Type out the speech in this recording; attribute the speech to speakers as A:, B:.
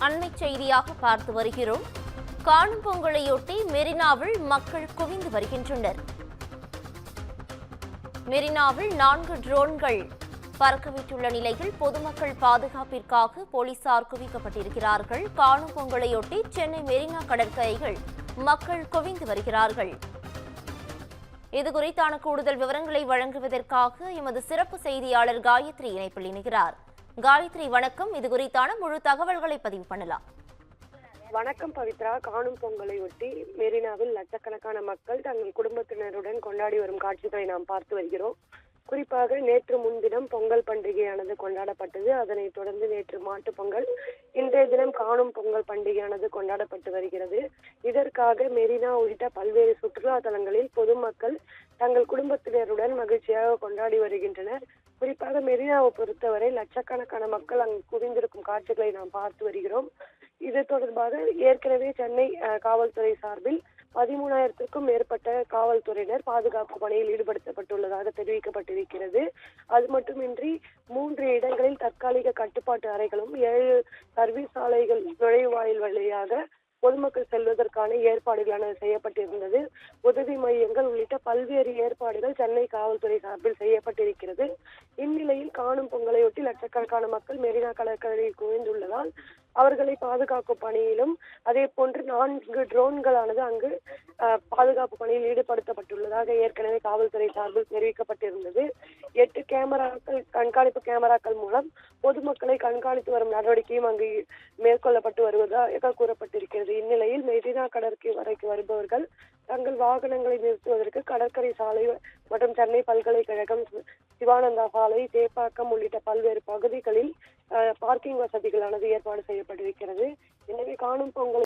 A: அண்மை செய்தியாக பார்த்து வருகிறோம். காணும் பொங்கலையொட்டி மெரினாவில் மக்கள் குவிந்து வருகின்றனர். மெரினாவில் 4 ட்ரோன்கள் பறக்கவிட்டுள்ள நிலையில் பொதுமக்கள் பாதுகாப்பிற்காக போலீசார் குவிக்கப்பட்டிருக்கிறார்கள். காணும் பொங்கலையொட்டி சென்னை மெரினா கடற்கரைகள் மக்கள் குவிந்து வருகிறார்கள். இதுகுறித்தான கூடுதல் விவரங்களை வழங்குவதற்காக எமது சிறப்பு செய்தியாளர் காயத்ரி இணைப்பில் இணைகிறார். காயத்ரி, வணக்கம். இதுகுறித்தான முழு தகவல்களை பதிவு பண்ணலாம்.
B: வணக்கம் பவித்ரா. காணும் பொங்கலை ஒட்டி மெரினாவில் லட்சக்கணக்கான மக்கள் தங்கள் குடும்பத்தினருடன் கொண்டாடி வரும் காட்சிகளை நாம் பார்த்து வருகிறோம். குறிப்பாக நேற்று முன்தினம் பொங்கல் பண்டிகையானது கொண்டாடப்பட்டது. அதனைத் தொடர்ந்து நேற்று மாட்டுப் பொங்கல், இன்றைய தினம் காணும் பொங்கல் பண்டிகையானது கொண்டாடப்பட்டு வருகிறது. இதற்காக மெரினா உள்ளிட்ட பல்வேறு சுற்றுலா தலங்களில் பொதுமக்கள் தங்கள் குடும்பத்தினருடன் மகிழ்ச்சியாக கொண்டாடி வருகின்றனர். குறிப்பாக மெரினாவை பொறுத்தவரை லட்சக்கணக்கான மக்கள் அங்கு குவிந்திருக்கும் காட்சிகளை நாம் பார்த்து வருகிறோம். இது தொடர்பாக ஏற்கனவே சென்னை காவல்துறை சார்பில் 13,000க்கும் மேற்பட்ட காவல்துறையினர் பாதுகாப்பு பணியில் ஈடுபடுத்தப்பட்டுள்ளதாக தெரிவிக்கப்பட்டிருக்கிறது. அது மட்டுமின்றி 3 இடங்களில் தற்காலிக கட்டுப்பாட்டு அறைகளும் 7 சர்வீஸ் சாலைகள் நுழைவாயில் வழியாக பொதுமக்கள் செல்வதற்கான ஏற்பாடுகளானது செய்யப்பட்டிருந்தது. உதவி மையங்கள் உள்ளிட்ட பல்வேறு ஏற்பாடுகள் சென்னை காவல்துறை சார்பில் செய்யப்பட்டிருக்கிறது. இந்நிலையில் காணும் பொங்கலையொட்டி லட்சக்கணக்கான மக்கள் மெரினா கடற்கரையில் குவிந்துள்ளதால் அவர்களை பாதுகாக்கும் பணியிலும் அதே போன்று 4 ட்ரோன்களானது அங்கு பாதுகாப்பு பணியில் ஈடுபடுத்தப்பட்டுள்ளதாக ஏற்கனவே காவல்துறை சார்பில் தெரிவிக்கப்பட்டிருந்தது. 8 கண்காணிப்பு கேமராக்கள் மூலம் பொதுமக்களை கண்காணித்து வரும் நடவடிக்கையும் அங்கு மேற்கொள்ளப்பட்டு வருவதாக கூறப்பட்டிருக்கிறது. இந்நிலையில் மெரினா கடற்கரைக்கு வருபவர்கள் தங்கள் வாகனங்களை நிறுத்துவதற்கு கடற்கரை சாலை மற்றும் சென்னை பல்கலைக்கழகம், சிவானந்தா சாலை, தேப்பாக்கம் உள்ளிட்ட பல்வேறு பகுதிகளில் பார்க்கிங் வசதிகளானது ஏற்பாடு செய்யப்பட்டிருக்கிறது. எனவே காணும் பொங்கல்